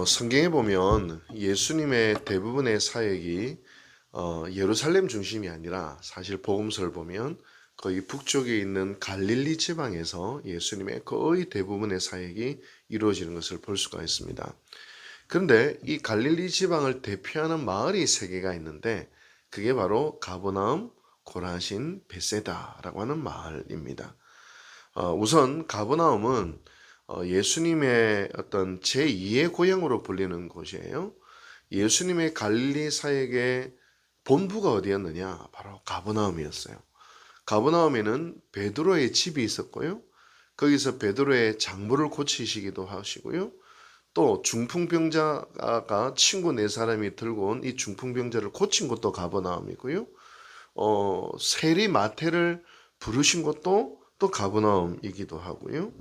성경에 보면 예수님의 대부분의 사역이 예루살렘 중심이 아니라 사실 복음서를 보면 거의 북쪽에 있는 갈릴리 지방에서 예수님의 거의 대부분의 사역이 이루어지는 것을 볼 수가 있습니다. 그런데 이 갈릴리 지방을 대표하는 마을이 세 개가 있는데 그게 바로 가버나움, 고라신, 벳세다라고 하는 마을입니다. 우선 가버나움은 예수님의 어떤 제2의 고향으로 불리는 곳이에요. 예수님의 갈릴리 사역의 본부가 어디였느냐? 바로 가버나움이었어요. 가버나움에는 베드로의 집이 있었고요. 거기서 베드로의 장부를 고치시기도 하시고요. 또 중풍병자가 친구 네 사람이 들고 온 이 중풍병자를 고친 곳도 가버나움이고요. 세리 마태를 부르신 것도 또 가버나움이기도 하고요.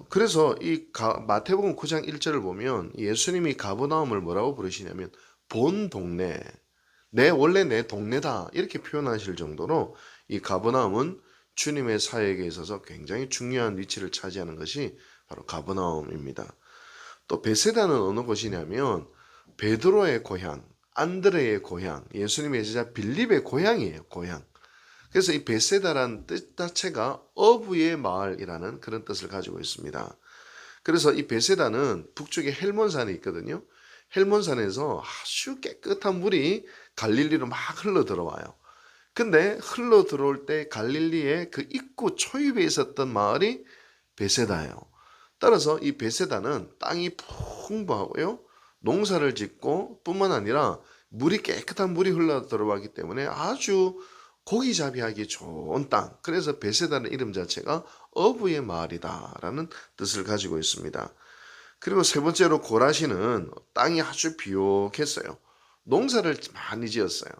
그래서 이 마태복음 9장 1절을 보면 예수님이 가버나움을 뭐라고 부르시냐면 본 동네, 원래 내 동네다 이렇게 표현하실 정도로 이 가버나움은 주님의 사역에 있어서 굉장히 중요한 위치를 차지하는 것이 바로 가버나움입니다. 또 베세다는 어느 곳이냐면 베드로의 고향, 안드레의 고향, 예수님의 제자 빌립의 고향이에요. 고향. 그래서 이 베세다라는 뜻 자체가 어부의 마을이라는 그런 뜻을 가지고 있습니다. 그래서 이 베세다는 북쪽에 헬몬산이 있거든요. 헬몬산에서 아주 깨끗한 물이 갈릴리로 막 흘러 들어와요. 근데 흘러 들어올 때 갈릴리의 그 입구 초입에 있었던 마을이 베세다예요. 따라서 이 베세다는 땅이 풍부하고요. 농사를 짓고 뿐만 아니라 깨끗한 물이 흘러 들어가기 때문에 아주 고기잡이하기 좋은 땅. 그래서 베세다는 이름 자체가 어부의 마을이다라는 뜻을 가지고 있습니다. 그리고 세 번째로 고라시는 땅이 아주 비옥했어요. 농사를 많이 지었어요.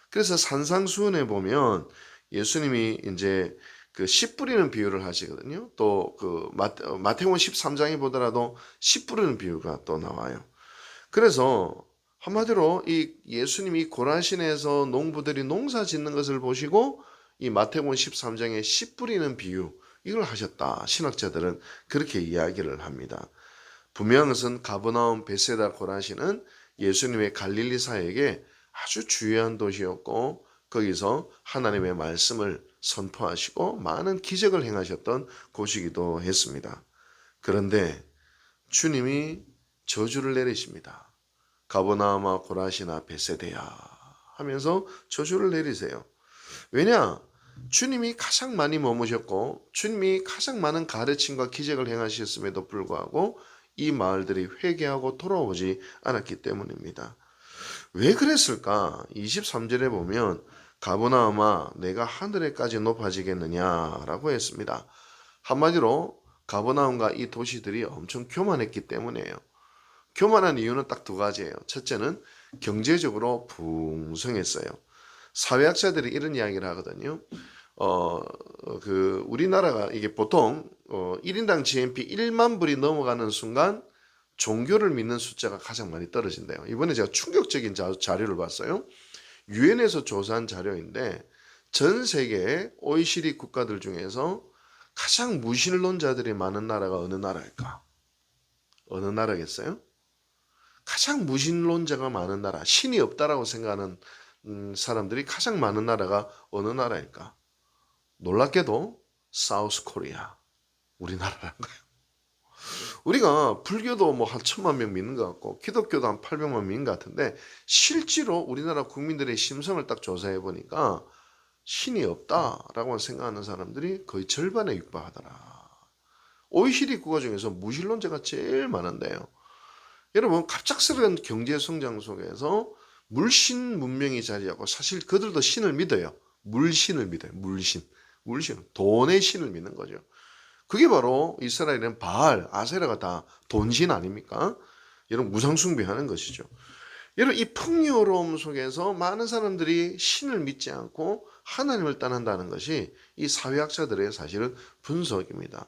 그래서 산상수훈에 보면 예수님이 이제 그 씨 뿌리는 비유를 하시거든요. 또 그 마태복음 13장에 보더라도 씨 뿌리는 비유가 또 나와요. 그래서 한마디로 이 예수님이 고라신에서 농부들이 농사 짓는 것을 보시고 이 마태복음 13장에 씨 뿌리는 비유 이걸 하셨다. 신학자들은 그렇게 이야기를 합니다. 분명한 것은 가버나움, 베세다, 고라신은 예수님의 갈릴리 사역에 아주 주요한 도시였고 거기서 하나님의 말씀을 선포하시고 많은 기적을 행하셨던 곳이기도 했습니다. 그런데 주님이 저주를 내리십니다. 가버나움아 고라시나 베세데야 하면서 저주를 내리세요. 왜냐? 주님이 가장 많이 머무셨고 주님이 가장 많은 가르침과 기적을 행하셨음에도 불구하고 이 마을들이 회개하고 돌아오지 않았기 때문입니다. 왜 그랬을까? 23절에 보면 가버나움아 내가 하늘에까지 높아지겠느냐라고 했습니다. 한마디로 가버나움과 이 도시들이 엄청 교만했기 때문이에요. 교만한 이유는 딱 두 가지예요. 첫째는 경제적으로 풍성했어요. 사회학자들이 이런 이야기를 하거든요. 우리나라가 이게 보통 1인당 GNP 1만 불이 넘어가는 순간 종교를 믿는 숫자가 가장 많이 떨어진대요. 이번에 제가 충격적인 자료를 봤어요. 유엔에서 조사한 자료인데 전 세계 OECD 국가들 중에서 가장 무신론자들이 많은 나라가 어느 나라일까? 어느 나라겠어요? 가장 무신론자가 많은 나라, 신이 없다라고 생각하는 사람들이 가장 많은 나라가 어느 나라일까? 놀랍게도 사우스 코리아, 우리나라라는 거예요. 우리가 불교도 뭐 한 1,000만 명 믿는 것 같고 기독교도 한 800만 믿는 것 같은데 실제로 우리나라 국민들의 심성을 딱 조사해 보니까 신이 없다라고 생각하는 사람들이 거의 절반에 육박하더라. OECD 국가 중에서 무신론자가 제일 많은데요. 여러분 갑작스러운 경제 성장 속에서 물신 문명이 자리하고 사실 그들도 신을 믿어요. 물신을 믿어요. 물신. 돈의 신을 믿는 거죠. 그게 바로 이스라엘은 바알, 아세라가 다 돈신 아닙니까? 여러분 우상 숭배하는 것이죠. 여러분 이 풍요로움 속에서 많은 사람들이 신을 믿지 않고 하나님을 떠난다는 것이 이 사회학자들의 사실은 분석입니다.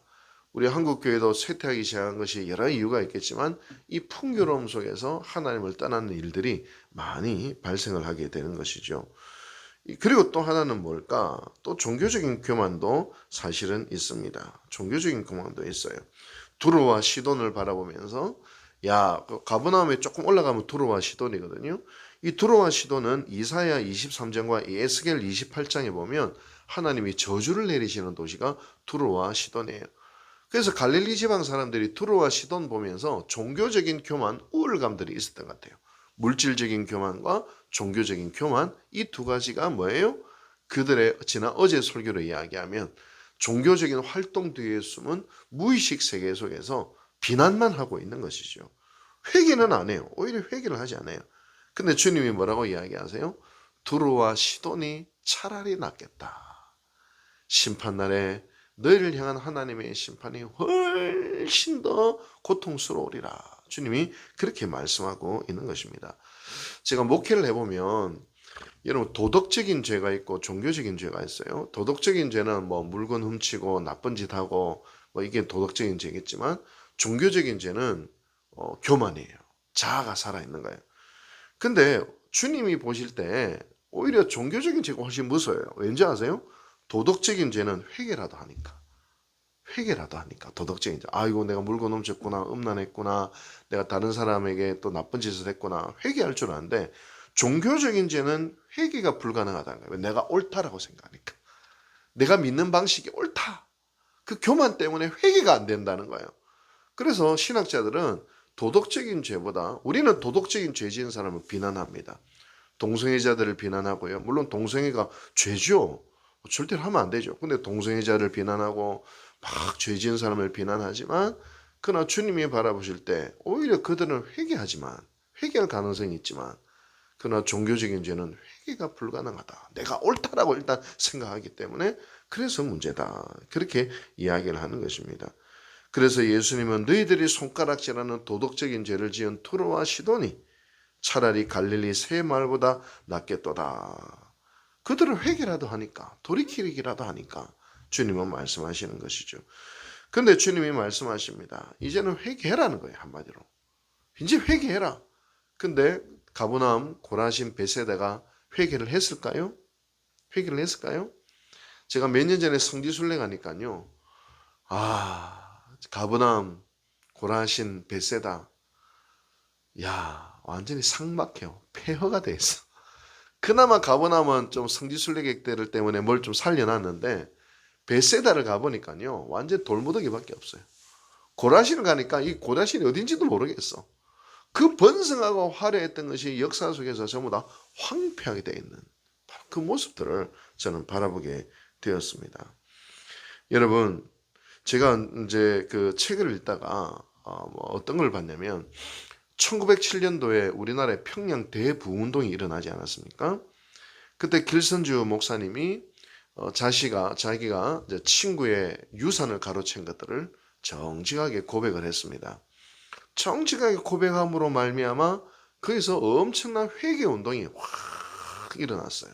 우리 한국교회도 쇠퇴하기 시작한 것이 여러 이유가 있겠지만 이 풍요로움 속에서 하나님을 떠나는 일들이 많이 발생을 하게 되는 것이죠. 그리고 또 하나는 뭘까? 또 종교적인 교만도 사실은 있습니다. 종교적인 교만도 있어요. 두로와 시돈을 바라보면서 야, 그 가버나움에 조금 올라가면 두로와 시돈이거든요. 이 두로와 시돈은 이사야 23장과 이 에스겔 28장에 보면 하나님이 저주를 내리시는 도시가 두로와 시돈이에요. 그래서 갈릴리 지방 사람들이 두로와 시돈 보면서 종교적인 교만, 우월감들이 있었던 것 같아요. 물질적인 교만과 종교적인 교만, 이 두 가지가 뭐예요? 그들의 지난 어제 설교로 이야기하면 종교적인 활동 뒤에 숨은 무의식 세계 속에서 비난만 하고 있는 것이죠. 회개는 안 해요. 오히려 회개를 하지 않아요. 근데 주님이 뭐라고 이야기하세요? 두로와 시돈이 차라리 낫겠다. 심판날에 너희를 향한 하나님의 심판이 훨씬 더 고통스러우리라. 주님이 그렇게 말씀하고 있는 것입니다. 제가 목회를 해보면 여러분 도덕적인 죄가 있고 종교적인 죄가 있어요. 도덕적인 죄는 뭐 물건 훔치고 나쁜 짓 하고 뭐 이게 도덕적인 죄겠지만 종교적인 죄는 교만이에요. 자아가 살아있는 거예요. 근데 주님이 보실 때 오히려 종교적인 죄가 훨씬 무서워요. 왠지 아세요? 도덕적인 죄는 회개라도 하니까. 회개라도 하니까 도덕적인 죄. 아이고 내가 물건 훔쳤구나, 음란했구나, 내가 다른 사람에게 또 나쁜 짓을 했구나 회개할 줄 아는데 종교적인 죄는 회개가 불가능하다는 거예요. 내가 옳다라고 생각하니까. 내가 믿는 방식이 옳다. 그 교만 때문에 회개가 안 된다는 거예요. 그래서 신학자들은 도덕적인 죄보다 우리는 도덕적인 죄 지은 사람을 비난합니다. 동성애자들을 비난하고요. 물론 동성애가 죄죠. 절대로 하면 안 되죠. 근데 동성애자를 비난하고 막 죄 지은 사람을 비난하지만 그러나 주님이 바라보실 때 오히려 그들은 회개하지만 회개할 가능성이 있지만 그러나 종교적인 죄는 회개가 불가능하다. 내가 옳다라고 일단 생각하기 때문에 그래서 문제다. 그렇게 이야기를 하는 것입니다. 그래서 예수님은 너희들이 손가락질하는 도덕적인 죄를 지은 투로와 시돈이 차라리 갈릴리 새 마을보다 낫겠도다. 그들은 회개라도 하니까 돌이키기라도 하니까 주님은 말씀하시는 것이죠. 근데 주님이 말씀하십니다. 이제는 회개해라는 거예요. 한마디로. 이제 회개해라. 근데 가버나움, 고라신, 베세다가 회개를 했을까요? 회개를 했을까요? 제가 몇 년 전에 성지순례 가니까요. 가버나움, 고라신, 베세다. 야, 완전히 삭막해요. 폐허가 돼 있어. 그나마 가버나움은 좀 성지순례객들 때문에 뭘 좀 살려놨는데 베세다를 가보니까요. 완전 돌무더기밖에 없어요. 고라신을 가니까 이 고라신이 어딘지도 모르겠어. 그 번성하고 화려했던 것이 역사 속에서 전부 다 황폐하게 되어 있는 그 모습들을 저는 바라보게 되었습니다. 여러분, 제가 이제 그 책을 읽다가 어떤 걸 봤냐면 1907년도에 우리나라에 평양 대부운동이 일어나지 않았습니까? 그때 길선주 목사님이 자기가 이제 친구의 유산을 가로챈 것들을 정직하게 고백을 했습니다. 정직하게 고백함으로 말미암아 거기서 엄청난 회개 운동이 확 일어났어요.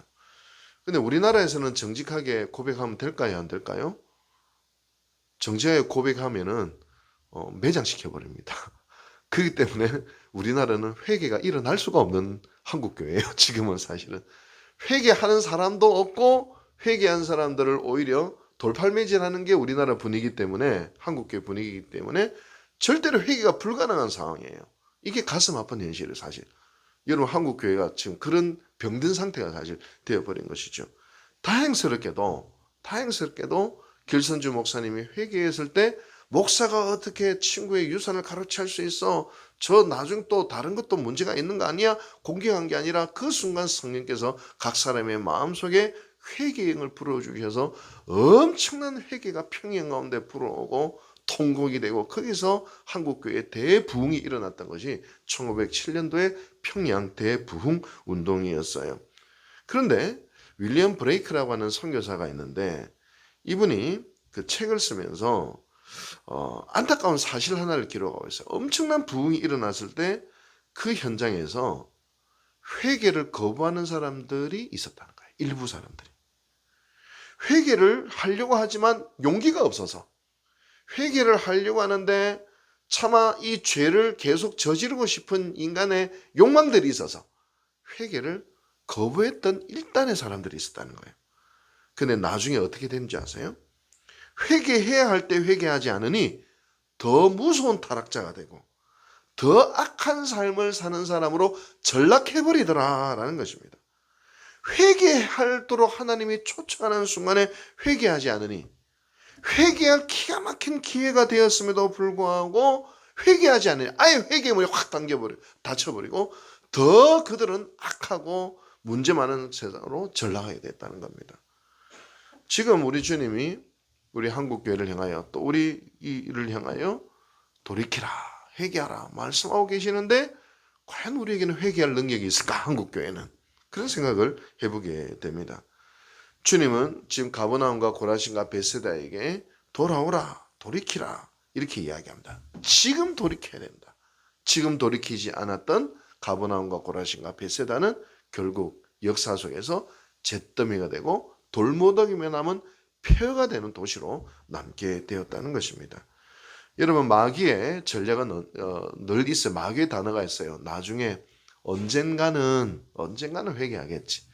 근데 우리나라에서는 정직하게 고백하면 될까요? 안 될까요? 정직하게 고백하면은 매장시켜 버립니다. 그렇기 때문에 우리나라는 회개가 일어날 수가 없는 한국교회예요. 지금은 사실은 회개하는 사람도 없고 회개한 사람들을 오히려 돌팔매질하는 게 우리나라 분위기 때문에 한국교회 분위기이기 때문에 절대로 회개가 불가능한 상황이에요. 이게 가슴 아픈 현실이에요. 사실 여러분 한국교회가 지금 그런 병든 상태가 사실 되어버린 것이죠. 다행스럽게도 길선주 목사님이 회개했을 때 목사가 어떻게 친구의 유산을 가로챌 수 있어? 저 나중 또 다른 것도 문제가 있는 거 아니야? 공격한 게 아니라 그 순간 성령께서 각 사람의 마음속에 회개형을 불어주셔서 엄청난 회개가 평양 가운데 불어오고 통곡이 되고 거기서 한국교회 대부흥이 일어났던 것이 1907년도에 평양 대부흥 운동이었어요. 그런데 윌리엄 브레이크라고 하는 선교사가 있는데 이분이 그 책을 쓰면서 안타까운 사실 하나를 기록하고 있어요. 엄청난 부흥이 일어났을 때 그 현장에서 회개를 거부하는 사람들이 있었다는 거예요. 일부 사람들이. 회개를 하려고 하지만 용기가 없어서 회개를 하려고 하는데 차마 이 죄를 계속 저지르고 싶은 인간의 욕망들이 있어서 회개를 거부했던 일단의 사람들이 있었다는 거예요. 근데 나중에 어떻게 되는지 아세요? 회개해야 할 때 회개하지 않으니 더 무서운 타락자가 되고 더 악한 삶을 사는 사람으로 전락해버리더라라는 것입니다. 회개하도록 하나님이 초청하는 순간에 회개하지 않으니, 회개할 기가 막힌 기회가 되었음에도 불구하고 회개하지 않으니 아예 회개물이 확 닫혀버리고 더 그들은 악하고 문제 많은 세상으로 전락하게 됐다는 겁니다. 지금 우리 주님이 우리 한국교회를 향하여 또 우리 이를 향하여 돌이키라, 회개하라 말씀하고 계시는데 과연 우리에게는 회개할 능력이 있을까? 한국교회는 그런 생각을 해보게 됩니다. 주님은 지금 가버나움과 고라신과 베세다에게 돌아오라, 돌이키라 이렇게 이야기합니다. 지금 돌이켜야 된다. 지금 돌이키지 않았던 가버나움과 고라신과 베세다는 결국 역사 속에서 잿더미가 되고 돌무더기며 남은 폐허가 되는 도시로 남게 되었다는 것입니다. 여러분, 마귀의 전략은 늘 있어요. 마귀의 단어가 있어요. 나중에 언젠가는 회개하겠지.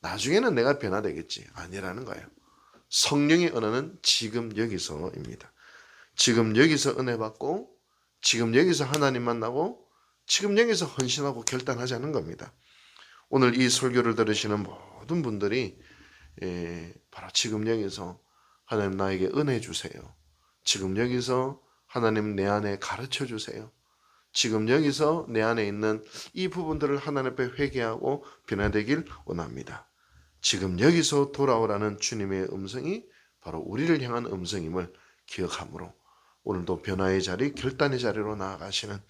나중에는 내가 변화되겠지. 아니라는 거예요. 성령의 언어는 지금 여기서입니다. 지금 여기서 은혜 받고, 지금 여기서 하나님 만나고, 지금 여기서 헌신하고 결단하자는 겁니다. 오늘 이 설교를 들으시는 모든 분들이 바로 지금 여기서 하나님 나에게 은혜 주세요. 지금 여기서 하나님 내 안에 가르쳐 주세요. 지금 여기서 내 안에 있는 이 부분들을 하나님 앞에 회개하고 변화되길 원합니다. 지금 여기서 돌아오라는 주님의 음성이 바로 우리를 향한 음성임을 기억함으로 오늘도 변화의 자리, 결단의 자리로 나아가시는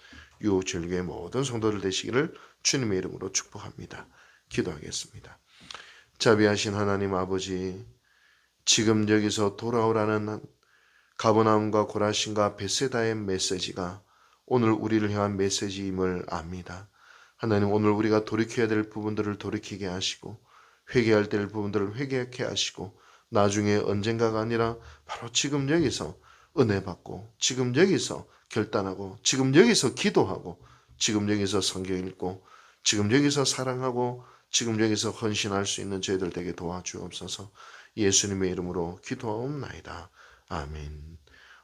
유옥절교의 모든 성도들 되시기를 주님의 이름으로 축복합니다. 기도하겠습니다. 자비하신 하나님 아버지, 지금 여기서 돌아오라는 가버나움과 고라신과 베세다의 메시지가 오늘 우리를 향한 메시지임을 압니다. 하나님, 오늘 우리가 돌이켜야 될 부분들을 돌이키게 하시고 회개할 될 부분들을 회개하게 하시고 나중에 언젠가가 아니라 바로 지금 여기서 은혜 받고 지금 여기서 결단하고 지금 여기서 기도하고 지금 여기서 성경 읽고 지금 여기서 사랑하고 지금 여기서 헌신할 수 있는 저희들 되게 도와주옵소서. 예수님의 이름으로 기도하옵나이다. 아멘.